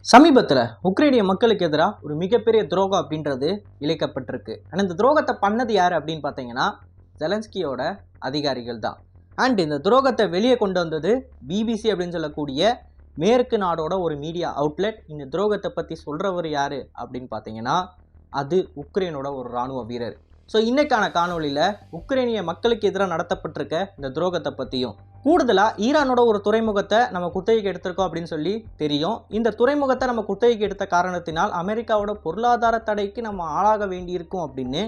சமீபத்தில் உக்ரைனிய மக்களுக்கு எதிராக ஒரு மிகப்பெரிய துரோகம் அப்படின்றது இழைக்கப்பட்டிருக்கு. ஆனால் இந்த துரோகத்தை பண்ணது யார் அப்படின்னு பார்த்தீங்கன்னா ஜெலன்ஸ்கியோட அதிகாரிகள் தான். அண்ட் இந்த துரோகத்தை வெளியே கொண்டு வந்தது பிபிசி அப்படின்னு சொல்லக்கூடிய மேற்கு நாடோட ஒரு மீடியா அவுட்லெட். இந்த துரோகத்தை பற்றி சொல்கிறவர் யார் அப்படின்னு பார்த்தீங்கன்னா அது உக்ரைனோட ஒரு இராணுவ வீரர். ஸோ இன்னைக்கான காணொலியில் உக்ரைனிய மக்களுக்கு எதிராக நடத்தப்பட்டிருக்க இந்த துரோகத்தை பற்றியும், கூடுதலாக ஈரானோட ஒரு துறைமுகத்தை நம்ம குத்தகைக்கு எடுத்திருக்கோம் அப்படின்னு சொல்லி தெரியும். இந்த துறைமுகத்தை நம்ம குத்தகைக்கு எடுத்த காரணத்தினால் அமெரிக்காவோட பொருளாதார தடைக்கு நம்ம ஆளாக வேண்டியிருக்கும் அப்படின்னு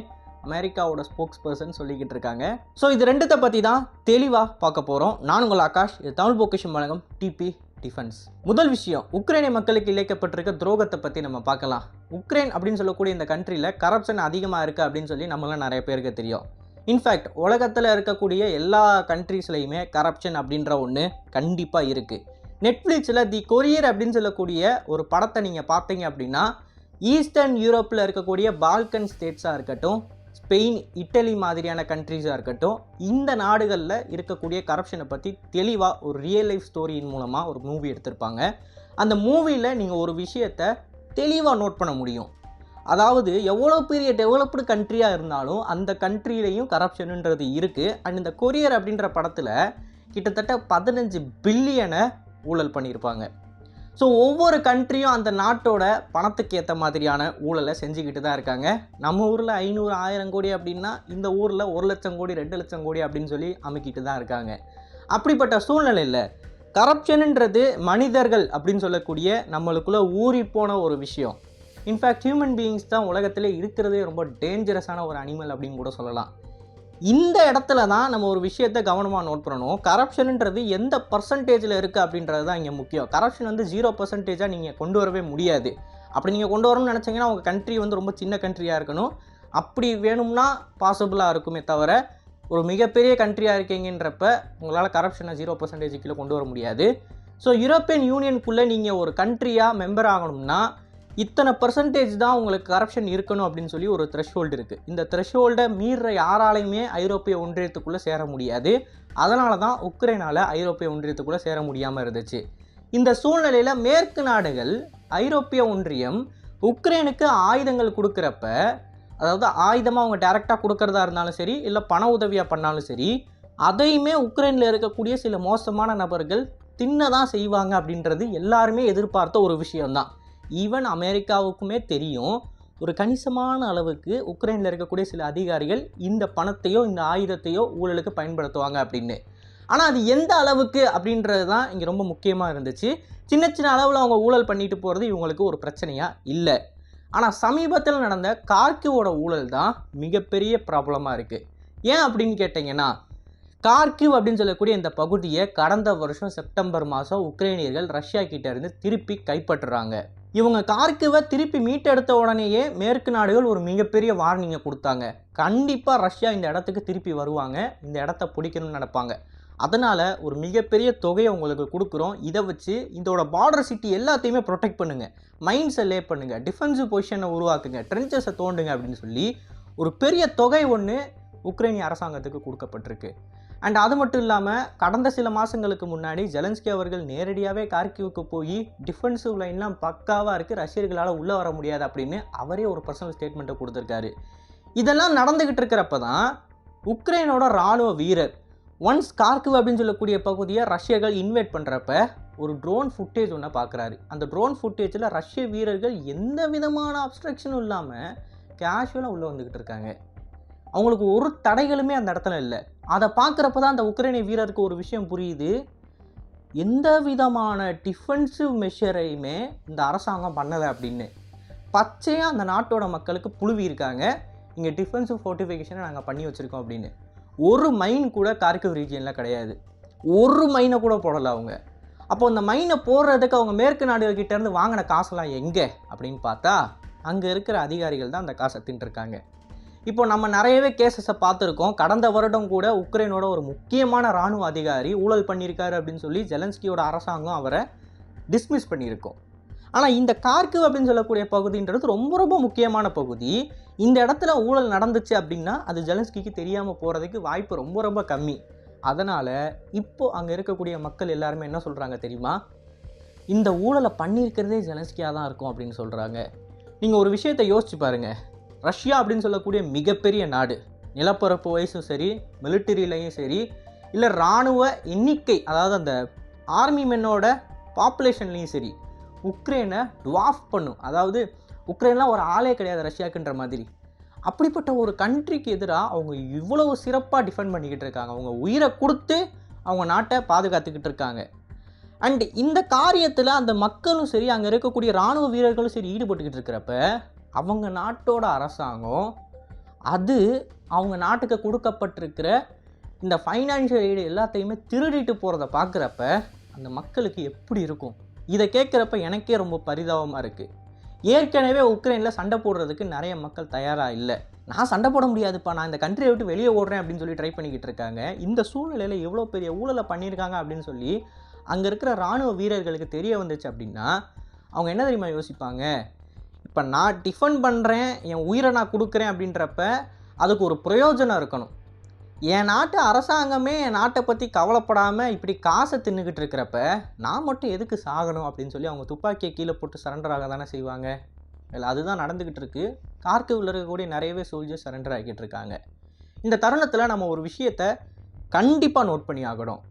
அமெரிக்காவோட ஸ்போக்ஸ் பர்சன் சொல்லிக்கிட்டு இருக்காங்க. ஸோ இது ரெண்டுத்தை பற்றி தான் தெளிவாக பார்க்க போகிறோம். நான் உங்கள் ஆகாஷ். இது தமிழ் பொக்கிஷம் வழங்கும் டிபி டிஃபென்ஸ். முதல் விஷயம், உக்ரைனிய மக்களுக்கு இழைக்கப்பட்டிருக்க துரோகத்தை பற்றி நம்ம பார்க்கலாம். உக்ரைன் அப்படின்னு சொல்லக்கூடிய இந்த கண்ட்ரியில் கரப்ஷன் அதிகமாக இருக்குது அப்படின்னு சொல்லி நம்மளாம் நிறைய பேருக்கு தெரியும். இன்ஃபேக்ட் உலகத்தில் இருக்கக்கூடிய எல்லா கண்ட்ரீஸ்லையுமே கரப்ஷன் அப்படின்ற ஒன்று கண்டிப்பாக இருக்குது. நெட்ஃப்ளிக்ஸில் தி கொரியர் அப்படின்னு சொல்லக்கூடிய ஒரு படத்தை நீங்கள் பார்த்தீங்க அப்படின்னா ஈஸ்டர்ன் யூரோப்பில் இருக்கக்கூடிய பால்கன் ஸ்டேட்ஸாக இருக்கட்டும், ஸ்பெயின், இட்டலி மாதிரியான கண்ட்ரீஸாக இருக்கட்டும், இந்த நாடுகளில் இருக்கக்கூடிய கரப்ஷனை பற்றி தெளிவாக ஒரு ரியல் லைஃப் ஸ்டோரியின் மூலமாக ஒரு மூவி எடுத்திருப்பாங்க. அந்த மூவியில் நீங்கள் ஒரு விஷயத்தை தெளிவாக நோட் பண்ண முடியும். அதாவது எவ்வளோ பெரிய டெவலப்டு கண்ட்ரியாக இருந்தாலும் அந்த கண்ட்ரியிலையும் கரப்ஷனுன்றது இருக்குது. அண்ட் இந்த கொரியர் அப்படின்ற படத்தில் கிட்டத்தட்ட 15 பில்லியனை ஊழல் பண்ணியிருப்பாங்க. ஸோ ஒவ்வொரு கண்ட்ரியும் அந்த நாட்டோட பணத்துக்கு ஏற்ற மாதிரியான ஊழலை செஞ்சுக்கிட்டு தான் இருக்காங்க. நம்ம ஊரில் 500 1000 கோடி அப்படின்னா இந்த ஊரில் 1 லட்சம் கோடி 2 லட்சம் கோடி அப்படின்னு சொல்லி அமைக்கிட்டு தான் இருக்காங்க. அப்படிப்பட்ட சூழ்நிலையில் கரப்ஷனுன்றது மனிதர்கள் அப்படின்னு சொல்லக்கூடிய நம்மளுக்குள்ளே ஊறி போன ஒரு விஷயம். இன்ஃபேக்ட் ஹியூமன் பீயிங்ஸ் தான் உலகத்திலே இருக்கிறதே ரொம்ப டேஞ்சரஸான ஒரு அனிமல் அப்படின்னு கூட சொல்லலாம். இந்த இடத்துல தான் நம்ம ஒரு விஷயத்தை கவனமாக நோட் பண்ணணும். கரப்ஷனுன்றது எந்த பர்சன்டேஜில் இருக்குது அப்படின்றது தான் இங்கே முக்கியம். கரப்ஷன் வந்து 0% நீங்கள் கொண்டு வரவே முடியாது. அப்படி நீங்கள் கொண்டு வரணும்னு நினச்சிங்கன்னா உங்கள் கண்ட்ரி வந்து ரொம்ப சின்ன கண்ட்ரியாக இருக்கணும். அப்படி வேணும்னா பாசிபிளாக இருக்குமே தவிர ஒரு மிகப்பெரிய கண்ட்ரியாக இருக்கீங்கன்றப்ப உங்களால் கரப்ஷனை 0% கீழே கொண்டு வர முடியாது. ஸோ யூரோப்பியன் யூனியனுக்குள்ளே நீங்கள் ஒரு கண்ட்ரியாக மெம்பர் ஆகணும்னா இத்தனை பர்சன்டேஜ் தான் உங்களுக்கு கரப்ஷன் இருக்கணும் அப்படின்னு சொல்லி ஒரு த்ரெஷ்ஹோல்டு இருக்குது. இந்த த்ரெஷ்ஹோல்டை மீறுற யாராலையுமே ஐரோப்பிய ஒன்றியத்துக்குள்ளே சேர முடியாது. அதனால தான் உக்ரைனால் ஐரோப்பிய ஒன்றியத்துக்குள்ளே சேர முடியாமல் இருந்துச்சு. இந்த சூழ்நிலையில் மேற்கு நாடுகள், ஐரோப்பிய ஒன்றியம் உக்ரைனுக்கு ஆயுதங்கள் கொடுக்குறப்ப, அதாவது ஆயுதமாக அவங்க டைரெக்டாக கொடுக்கறதா இருந்தாலும் சரி, இல்லை பண உதவியாக பண்ணாலும் சரி, அதையுமே உக்ரைனில் இருக்கக்கூடிய சில மோசமான நபர்கள் தின்னதான் செய்வாங்க அப்படின்றது எல்லாருமே எதிர்பார்த்த ஒரு விஷயம்தான். ஈவன் அமெரிக்காவுக்குமே தெரியும் ஒரு கணிசமான அளவுக்கு உக்ரைனில் இருக்கக்கூடிய சில அதிகாரிகள் இந்த பணத்தையோ இந்த ஆயுதத்தையோ ஊழலுக்கு பயன்படுத்துவாங்க அப்படின்னு. ஆனால் அது எந்த அளவுக்கு அப்படின்றது தான் இங்கே ரொம்ப முக்கியமாக இருந்துச்சு. சின்ன சின்ன அளவில் அவங்க ஊழல் பண்ணிட்டு போகிறது இவங்களுக்கு ஒரு பிரச்சனையாக இல்லை. ஆனால் சமீபத்தில் நடந்த கார்கிவோட ஊழல் தான் மிகப்பெரிய ப்ராப்ளமாக இருக்குது. ஏன் அப்படின்னு கேட்டிங்கன்னா, கார்கிவ் அப்படின்னு சொல்லக்கூடிய இந்த பகுதியை கடந்த வருஷம் செப்டம்பர் மாதம் உக்ரைனியர்கள் ரஷ்யா கிட்டேருந்து திருப்பி கைப்பற்றுறாங்க. இவங்க கார்கிவை திருப்பி மீட்டெடுத்த உடனேயே மேற்கு நாடுகள் ஒரு மிகப்பெரிய வார்னிங்கை கொடுத்தாங்க. கண்டிப்பாக ரஷ்யா இந்த இடத்துக்கு திருப்பி வருவாங்க, இந்த இடத்த பிடிக்கணும்னு நினைப்பாங்க. அதனால் ஒரு மிகப்பெரிய தொகையை உங்களுக்கு கொடுக்குறோம், இதை வச்சு இதோட பார்டர் சிட்டி எல்லாத்தையுமே ப்ரொடெக்ட் பண்ணுங்கள், மைன்ஸை லே பண்ணுங்கள், டிஃபென்சிவ் பொசிஷனை உருவாக்குங்க, ட்ரென்ச்சஸை தோண்டுங்க அப்படின்னு சொல்லி ஒரு பெரிய தொகை ஒன்று உக்ரைனிய அரசாங்கத்துக்கு கொடுக்கப்பட்டிருக்கு. அண்ட் அது மட்டும் இல்லாமல் கடந்த சில மாதங்களுக்கு முன்னாடி ஜெலன்ஸ்கி அவர்கள் நேரடியாகவே கார்கிவுக்கு போய் டிஃபென்சிவ் லைன்லாம் பக்காவாக இருக்குது, ரஷ்யர்களால் உள்ளே வர முடியாது அப்படின்னு அவரே ஒரு பர்சனல் ஸ்டேட்மெண்ட்டை கொடுத்துருக்காரு. இதெல்லாம் நடந்துக்கிட்டு இருக்கிறப்ப தான் உக்ரைனோட இராணுவ வீரர் ஒன்ஸ் கார்கிவ் அப்படின்னு சொல்லக்கூடிய பகுதியை ரஷ்யர்கள் இன்வைட் பண்ணுறப்ப ஒரு ட்ரோன் ஃபுட்டேஜ் ஒன்று பார்க்குறாரு. அந்த ட்ரோன் ஃபுட்டேஜில் ரஷ்ய வீரர்கள் எந்த விதமான அப்ஸ்ட்ரக்ஷனும் இல்லாமல் கேஷுவலாக உள்ளே வந்துக்கிட்டு இருக்காங்க. அவங்களுக்கு ஒரு தடைகளுமே அந்த இடத்துல இல்லை. அதை பார்க்குறப்ப தான் அந்த உக்ரைனிய வீரருக்கு ஒரு விஷயம் புரியுது, எந்த விதமான டிஃபென்சிவ் மெஷரையுமே இந்த அரசாங்கம் பண்ணலை அப்படின்னு. பச்சையாக அந்த நாட்டோட மக்களுக்கு புழுவி இருக்காங்க, இங்கே டிஃபென்சிவ் ஃபோர்ட்டிஃபிகேஷனை நாங்கள் பண்ணி வச்சுருக்கோம் அப்படின்னு. ஒரு மைன் கூட கார்கிவ் ரீஜியனில் கிடையாது, ஒரு மைனை கூட போடலை அவங்க. அப்போ அந்த மைனை போடுறதுக்கு அவங்க மேற்கு நாடுகள்கிட்டேருந்து வாங்கின காசெல்லாம் எங்கே அப்படின்னு பார்த்தா அங்கே இருக்கிற அதிகாரிகள் தான் அந்த காசை தின்றுருக்காங்க. இப்போ நம்ம நிறையவே கேசஸை பார்த்துருக்கோம். கடந்த வருடம் கூட உக்ரைனோட ஒரு முக்கியமான இராணுவ அதிகாரி ஊழல் பண்ணியிருக்காரு அப்படின்னு சொல்லி ஜெலன்ஸ்கியோட அரசாங்கம் அவரை டிஸ்மிஸ் பண்ணியிருக்கோம். ஆனால் இந்த கார்கிவ் அப்படின்னு சொல்லக்கூடிய பகுதின்றது ரொம்ப ரொம்ப முக்கியமான பகுதி. இந்த இடத்துல ஊழல் நடந்துச்சு அப்படின்னா அது ஜெலன்ஸ்கிக்கு தெரியாமல் போகிறதுக்கு வாய்ப்பு ரொம்ப ரொம்ப கம்மி. அதனால் இப்போது அங்கே இருக்கக்கூடிய மக்கள் எல்லாருமே என்ன சொல்கிறாங்க தெரியுமா, இந்த ஊழலை பண்ணியிருக்கிறதே ஜெலன்ஸ்கியாக தான் இருக்கும் அப்படின்னு சொல்கிறாங்க. நீங்கள் ஒரு விஷயத்தை யோசிச்சு பாருங்கள். ரஷ்யா அப்படின்னு சொல்லக்கூடிய மிகப்பெரிய நாடு, நிலப்பரப்பு வயசும் சரி, மிலிட்டரியிலையும் சரி, இல்லை இராணுவ எண்ணிக்கை, அதாவது அந்த ஆர்மி மென்னோட பாப்புலேஷன்லேயும் சரி, உக்ரைனை டுவாஃப் பண்ணும். அதாவது உக்ரைன்லாம் ஒரு ஆளே கிடையாது ரஷ்யாக்குன்ற மாதிரி. அப்படிப்பட்ட ஒரு கண்ட்ரிக்கு எதிராக அவங்க இவ்வளவு சிறப்பாக டிஃபெண்ட் பண்ணிக்கிட்டு இருக்காங்க. அவங்க உயிரை கொடுத்து அவங்க நாட்டை பாதுகாத்துக்கிட்டு இருக்காங்க. அண்ட் இந்த காரியத்தில் அந்த மக்களும் சரி, அங்கே இருக்கக்கூடிய இராணுவ வீரர்களும் சரி ஈடுபட்டுக்கிட்டு இருக்கிறப்ப அவங்க நாட்டோட அரசாங்கம் அது அவங்க நாட்டுக்கு கொடுக்கப்பட்டிருக்கிற இந்த ஃபைனான்ஷியல் எய்டு எல்லாத்தையுமே திருடிட்டு போகிறத பார்க்குறப்ப அந்த மக்களுக்கு எப்படி இருக்கும்? இதை கேட்குறப்ப எனக்கே ரொம்ப பரிதாபமாக இருக்குது. ஏற்கனவே உக்ரைனில் சண்டை போடுறதுக்கு நிறைய மக்கள் தயாராக இல்லை. நான் சண்டை போட முடியாதுப்பா, நான் இந்த கண்ட்ரியை விட்டு வெளியே ஓடுறேன் அப்படின்னு சொல்லி ட்ரை பண்ணிக்கிட்டு இருக்காங்க. இந்த சூழ்நிலையில் எவ்வளோ பெரிய ஊழலை பண்ணியிருக்காங்க அப்படின்னு சொல்லி அங்கே இருக்கிற இராணுவ வீரர்களுக்கு தெரிய வந்துச்சு அப்படின்னா அவங்க என்ன தெரியுமா யோசிப்பாங்க? இப்போ நான் டிஃபெண்ட் பண்ணுறேன், என் உயிரை நான் கொடுக்குறேன் அப்படின்றப்ப அதுக்கு ஒரு பிரயோஜனம் இருக்கணும். என் நாட்டு அரசாங்கமே என் நாட்டை பற்றி கவலைப்படாமல் இப்படி காசை தின்னுக்கிட்டு இருக்கிறப்ப நான் மட்டும் எதுக்கு சாகணும் அப்படின்னு சொல்லி அவங்க துப்பாக்கியை கீழே போட்டு சரண்டராக தானே செய்வாங்க. இல்லை, அதுதான் நடந்துக்கிட்டு இருக்குது. கார்கிவில் இருக்கக்கூடிய நிறையவே சோல்ஜர்ஸ் சரண்டர் ஆகிக்கிட்டு இருக்காங்க. இந்த தருணத்தில் நம்ம ஒரு விஷயத்தை கண்டிப்பாக நோட் பண்ணி ஆகணும்.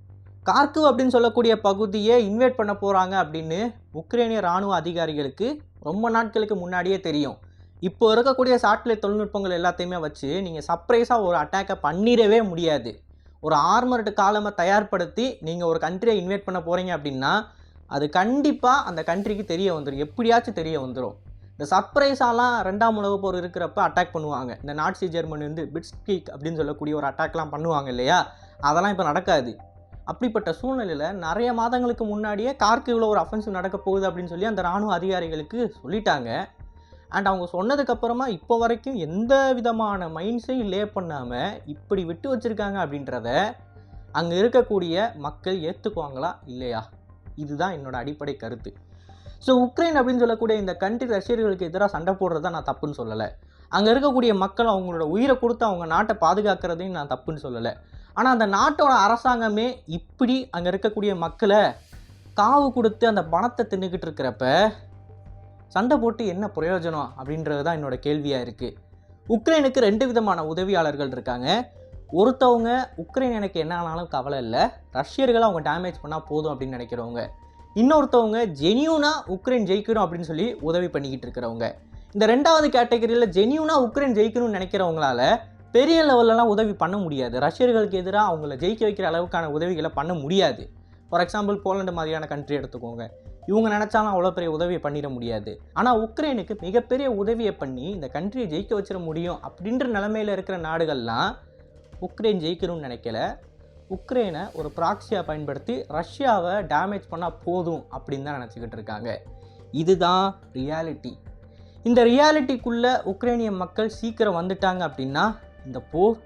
கார்கிவ் அப்படின்னு சொல்லக்கூடிய பகுதியை இன்வைட் பண்ண போகிறாங்க அப்படின்னு உக்ரைனிய இராணுவ அதிகாரிகளுக்கு ரொம்ப நாட்களுக்கு முன்னாடியே தெரியும். இப்போ இருக்கக்கூடிய சேட்டலைட் தொழில்நுட்பங்கள் எல்லாத்தையுமே வச்சு நீங்கள் சர்ப்ரைஸாக ஒரு அட்டாக்கை பண்ணிடவே முடியாது. ஒரு ஆர்மர்டு காலமை தயார்படுத்தி நீங்கள் ஒரு கண்ட்ரியை இன்வைட் பண்ண போகிறீங்க அப்படின்னா அது கண்டிப்பாக அந்த கண்ட்ரிக்கு தெரிய வந்துடும், எப்படியாச்சும் தெரிய வந்துடும். இந்த சர்ப்ரைஸாலாம் 2ஆம் உலகப் போர் இருக்கிறப்ப அட்டாக் பண்ணுவாங்க. இந்த நாட்சி ஜெர்மனி வந்து பிட்ஸ்கீக் அப்படின்னு சொல்லக்கூடிய ஒரு அட்டாக்லாம் பண்ணுவாங்க இல்லையா, அதெல்லாம் இப்போ நடக்காது. அப்படிப்பட்ட சூழ்நிலையில் நிறைய மாதங்களுக்கு முன்னாடியே கார்கிவில் ஒரு அஃபென்சிவ் நடக்க போகுது அப்படின்னு சொல்லி அந்த இராணுவ அதிகாரிகளுக்கு சொல்லிட்டாங்க. அண்ட் அவங்க சொன்னதுக்கப்புறமா இப்போ வரைக்கும் எந்த விதமான மைண்ட்ஸையும் லே பண்ணாமல் இப்படி விட்டு வச்சுருக்காங்க அப்படின்றத அங்கே இருக்கக்கூடிய மக்கள் ஏற்றுக்குவாங்களா இல்லையா? இதுதான் என்னோட அடிப்படை கருத்து. ஸோ உக்ரைன் அப்படின்னு சொல்லக்கூடிய இந்த கண்ட்ரி ரஷ்யர்களுக்கு எதிராக சண்டை போடுறத நான் தப்புன்னு சொல்லலை. அங்கே இருக்கக்கூடிய மக்கள் அவங்களோட உயிரை கொடுத்து அவங்க நாட்டை பாதுகாக்கிறதையும் நான் தப்புன்னு சொல்லலை. ஆனால் அந்த நாட்டோட அரசாங்கமே இப்படி அங்கே இருக்கக்கூடிய மக்களை காவு கொடுத்து அந்த பணத்தை தின்னுக்கிட்டு இருக்கிறப்ப சண்டை போட்டு என்ன பிரயோஜனம் அப்படின்றது தான் என்னோட கேள்வியாக இருக்குது. உக்ரைனுக்கு 2 விதமான உதவியாளர்கள் இருக்காங்க. ஒருத்தவங்க உக்ரைன் எனக்கு என்ன ஆனாலும் கவலை இல்லை, ரஷ்யர்களை அவங்க டேமேஜ் பண்ணால் போதும் அப்படின்னு நினைக்கிறவங்க. இன்னொருத்தவங்க ஜெனியூனாக உக்ரைன் ஜெயிக்கணும் அப்படின்னு சொல்லி உதவி பண்ணிக்கிட்டு இருக்கிறவங்க. இந்த 2வது கேட்டகரியில் ஜெனியூனாக உக்ரைன் ஜெயிக்கணும்னு நினைக்கிறவங்களால பெரிய லெவல்லலாம் உதவி பண்ண முடியாது. ரஷ்யர்களுக்கு எதிராக அவங்கள ஜெயிக்க வைக்கிற அளவுக்கான உதவிகளை பண்ண முடியாது. ஃபார் எக்ஸாம்பிள் போலண்டு மாதிரியான கண்ட்ரி எடுத்துக்கோங்க. இவங்க நினச்சாலும் அவ்வளோ பெரிய உதவியை பண்ணிட முடியாது. ஆனால் உக்ரைனுக்கு மிகப்பெரிய உதவியை பண்ணி இந்த கண்ட்ரியை ஜெயிக்க வச்சிட முடியும் அப்படின்ற நிலைமையில் இருக்கிற நாடுகள்லாம் உக்ரைன் ஜெயிக்கணும்னு நினைக்கல. உக்ரைனை ஒரு ப்ராக்சியாக பயன்படுத்தி ரஷ்யாவை டேமேஜ் பண்ணால் போதும் அப்படின்னு தான் நினச்சிக்கிட்டு இருக்காங்க. இதுதான் ரியாலிட்டி. இந்த ரியாலிட்டிக்குள்ளே உக்ரைனிய மக்கள் சீக்கிரம் வந்துட்டாங்க அப்படின்னா இந்த போர்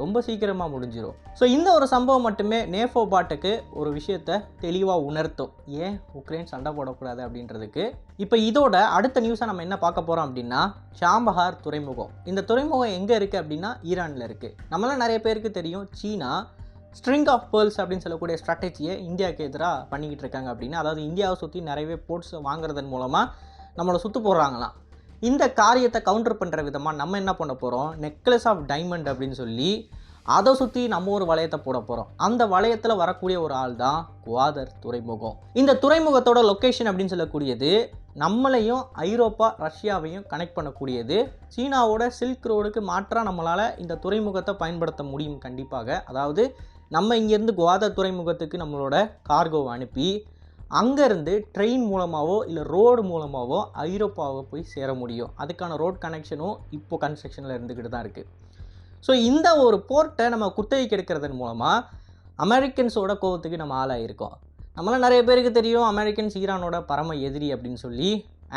ரொம்ப சீக்கிரமாக முடிஞ்சிடும். ஸோ இந்த ஒரு சம்பவம் மட்டுமே நேஃபோ பாட்டுக்கு ஒரு விஷயத்தை தெளிவாக உணர்த்தும், ஏன் உக்ரைன் சண்டை போடக்கூடாது அப்படின்றதுக்கு. இப்போ இதோட அடுத்த நியூஸை நம்ம என்ன பார்க்க போகிறோம் அப்படின்னா சாம்பஹார் துறைமுகம். இந்த துறைமுகம் எங்கே இருக்குது அப்படின்னா ஈரானில் இருக்குது. நம்மளாம் நிறைய பேருக்கு தெரியும், சீனா ஸ்ட்ரிங் ஆஃப் பேர்ல்ஸ் அப்படின்னு சொல்லக்கூடிய ஸ்ட்ராட்டஜியை இந்தியாவுக்கு எதிராக பண்ணிக்கிட்டு இருக்காங்க அப்படின்னு. அதாவது இந்தியாவை சுற்றி நிறையவே போர்ட்ஸ் வாங்குறதன் மூலமாக நம்மளை சுற்று போடுறாங்களாம். இந்த காரியத்தை கவுண்டர் பண்ணுற விதமாக நம்ம என்ன பண்ண போகிறோம், நெக்லஸ் ஆஃப் டைமண்ட் அப்படின்னு சொல்லி அதை சுற்றி நம்ம ஒரு வளையத்தை போட போகிறோம். அந்த வளையத்தில் வரக்கூடிய ஒரு ஆள் தான் குவாதர் துறைமுகம். இந்த துறைமுகத்தோட லொக்கேஷன் அப்படின்னு சொல்லக்கூடியது நம்மளையும் ஐரோப்பா ரஷ்யாவையும் கனெக்ட் பண்ணக்கூடியது. சீனாவோட சில்க் ரோடுக்கு மாற்றாக நம்மளால் இந்த துறைமுகத்தை பயன்படுத்த முடியும் கண்டிப்பாக. அதாவது நம்ம இங்கேருந்து குவாதர் துறைமுகத்துக்கு நம்மளோட கார்கோவை அனுப்பி அங்கேருந்து ட்ரெயின் மூலமாகவோ இல்லை ரோடு மூலமாகவோ ஐரோப்பாவை போய் சேர முடியும். அதுக்கான ரோட் கனெக்ஷனும் இப்போ கன்ஸ்ட்ரக்ஷனில் இருந்துக்கிட்டு தான் இருக்குது. ஸோ இந்த ஒரு போர்ட்டை நம்ம குத்தகைக்கு எடுக்கிறதன் மூலமாக அமெரிக்கன்ஸோட கோவத்துக்கு நம்ம ஆளாயிருக்கோம். நம்மளாம் நிறைய பேருக்கு தெரியும் அமெரிக்கன்ஸ் ஈரானோட பரம எதிரி அப்படின்னு சொல்லி.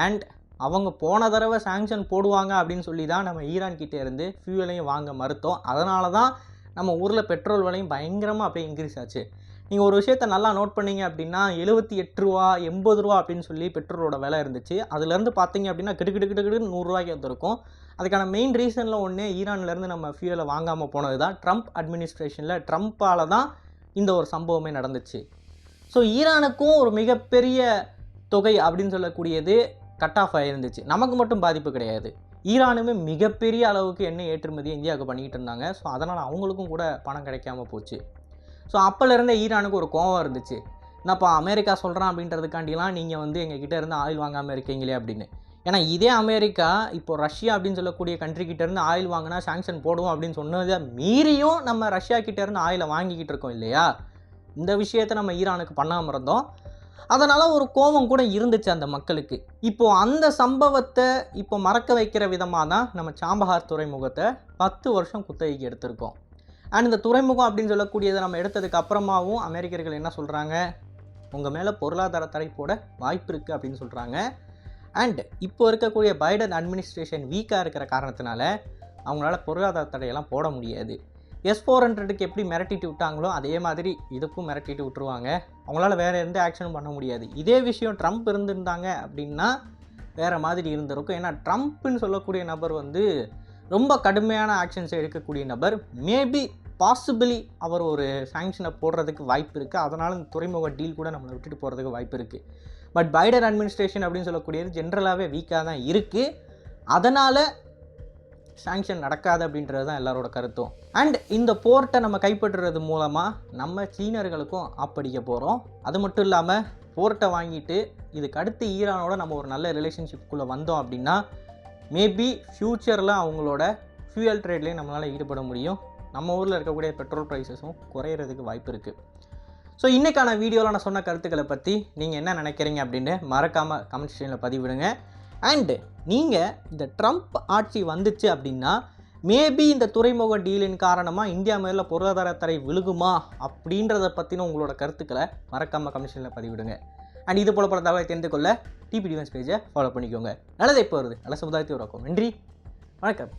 அண்ட் அவங்க போன தடவை சாங்ஷன் போடுவாங்க அப்படின்னு சொல்லி தான் நம்ம ஈரான் கிட்டே இருந்து ஃபியூவலையும் வாங்க மறுத்தோம். அதனால தான் நம்ம ஊரில் பெட்ரோல் விலையும் பயங்கரமாக அப்படியே இன்க்ரீஸ் ஆச்சு. நீங்கள் ஒரு விஷயத்தை நல்லா நோட் பண்ணிங்க அப்படின்னா 78 ரூபா 80 ரூபா அப்படின்னு சொல்லி பெட்ரோலோட விலை இருந்துச்சு. அதுலேருந்து பார்த்தீங்க அப்படின்னா கிட்டு 100 ரூபாய்க்கு வந்துருக்கும். அதுக்கான மெயின் ரீசனில் ஒன்று ஈரான்லேருந்து நம்ம ஃபியூவலை வாங்காமல் போனது தான். ட்ரம்ப் அட்மினிஸ்ட்ரேஷனில் ட்ரம்ப்பால் தான் இந்த ஒரு சம்பவமே நடந்துச்சு. ஸோ ஈரானுக்கும் ஒரு மிகப்பெரிய தொகை அப்படின்னு சொல்லக்கூடியது கட் ஆஃப் ஆகிருந்துச்சு. நமக்கு மட்டும் பாதிப்பு கிடையாது. ஈரானுமே மிகப்பெரிய அளவுக்கு எண்ணெய் ஏற்றுமதி இந்தியாவுக்கு பண்ணிக்கிட்டு இருந்தாங்க. ஸோ அதனால் அவங்களுக்கும் கூட பணம் கிடைக்காம போச்சு. ஸோ அப்போலேருந்தே ஈரானுக்கு ஒரு கோவம் இருந்துச்சு. என்னப்பா அமெரிக்கா சொல்கிறான் அப்படின்றதுக்காண்டிலாம் நீங்கள் வந்து எங்ககிட்ட இருந்து ஆயில் வாங்காமல் இருக்கீங்களே அப்படின்னு. ஏன்னா இதே அமெரிக்கா இப்போ ரஷ்யா அப்படின்னு சொல்லக்கூடிய கண்ட்ரிக்கிட்டேருந்து ஆயில் வாங்கினா சாங்ஷன் போடுவோம் அப்படின்னு சொன்னதை மீறியும் நம்ம ரஷ்யா கிட்டேருந்து ஆயிலை வாங்கிக்கிட்டு இருக்கோம் இல்லையா? இந்த விஷயத்தை நம்ம ஈரானுக்கு பண்ணாமல் இருந்தோம். அதனால் ஒரு கோபம் கூட இருந்துச்சு அந்த மக்களுக்கு. இப்போது அந்த சம்பவத்தை இப்போ மறக்க வைக்கிற விதமாக தான் நம்ம சாம்பஹார் துறைமுகத்தை 10 வருஷம் குத்தகைக்கு எடுத்திருக்கோம். அண்ட் இந்த துறைமுகம் அப்படின்னு சொல்லக்கூடியதை நம்ம எடுத்ததுக்கு அப்புறமாவும் அமெரிக்கர்கள் என்ன சொல்கிறாங்க, உங்கள் மேலே பொருளாதார தடை போட வாய்ப்பு இருக்குது அப்படின்னு சொல்கிறாங்க. அண்ட் இப்போ இருக்கக்கூடிய பைடன் அட்மினிஸ்ட்ரேஷன் வீக்காக இருக்கிற காரணத்தினால அவங்களால பொருளாதார தடையெல்லாம் போட முடியாது. S-400க்கு எப்படி மிரட்டிட்டு விட்டாங்களோ அதே மாதிரி இதுக்கும் மிரட்டிட்டு விட்டுருவாங்க. அவங்களால வேறு எந்த ஆக்ஷனும் பண்ண முடியாது. இதே விஷயம் ட்ரம்ப் இருந்திருந்தாங்க அப்படின்னா வேறு மாதிரி இருந்திருக்கும். ஏன்னா ட்ரம்ப்னு சொல்லக்கூடிய நபர் வந்து ரொம்ப கடுமையான ஆக்ஷன்ஸ் எடுக்கக்கூடிய நபர். மேபி பாசிபிளி அவர் ஒரு சாங்ஷனை போடுறதுக்கு வாய்ப்பு இருக்குது. அதனால் இந்த துறைமுக டீல் கூட நம்மளை விட்டுட்டு போகிறதுக்கு வாய்ப்பு இருக்குது. பட் பைடன் அட்மினிஸ்ட்ரேஷன் அப்படின்னு சொல்லக்கூடியது ஜென்ரலாகவே வீக்காக தான் இருக்குது. அதனால் சாங்ஷன் நடக்காது அப்படின்றது தான் எல்லாரோட கருத்தும். அண்ட் இந்த போர்ட்டை நம்ம கைப்பற்றுறது மூலமாக நம்ம சீனர்களுக்கும் ஆப்படிக்க போகிறோம். அது மட்டும் இல்லாமல் போர்ட்டை வாங்கிட்டு இதுக்கு அடுத்து ஈரானோட நம்ம ஒரு நல்ல ரிலேஷன்ஷிப்புக்குள்ளே வந்தோம் அப்படின்னா மேபி ஃப்யூச்சரில் அவங்களோட ஃபியூயல் ட்ரேட்லேயும் நம்மளால் ஈடுபட முடியும். நம்ம ஊரில் இருக்கக்கூடிய பெட்ரோல் ப்ரைஸஸும் குறையிறதுக்கு வாய்ப்பு இருக்குது. ஸோ இன்றைக்கான வீடியோவில் நான் சொன்ன கருத்துக்களை பற்றி நீங்கள் என்ன நினைக்கிறீங்க அப்படின்னு மறக்காமல் கமெண்ட் செக்ஷனில் பதிவிடுங்க. அண்டு நீங்கள் இந்த ட்ரம்ப் ஆட்சி வந்துச்சு அப்படின்னா மேபி இந்த துறைமுக டீலின் காரணமாக இந்தியா மேலே பொருளாதார தடை விழுகுமா அப்படின்றத பற்றின உங்களோட கருத்துக்களை மறக்காமல் கமெண்ட் செக்ஷனில் பதிவிடுங்க. அண்ட் இது போல பல தகவலை தெரிந்து கொள்ள டிபி டிஃபென்ஸ் பேஜை ஃபாலோ பண்ணிக்கோங்க. நல்லதை இப்போ வருது நல்ல சமுதாயத்தை உருவாக்கும். நன்றி, வணக்கம்.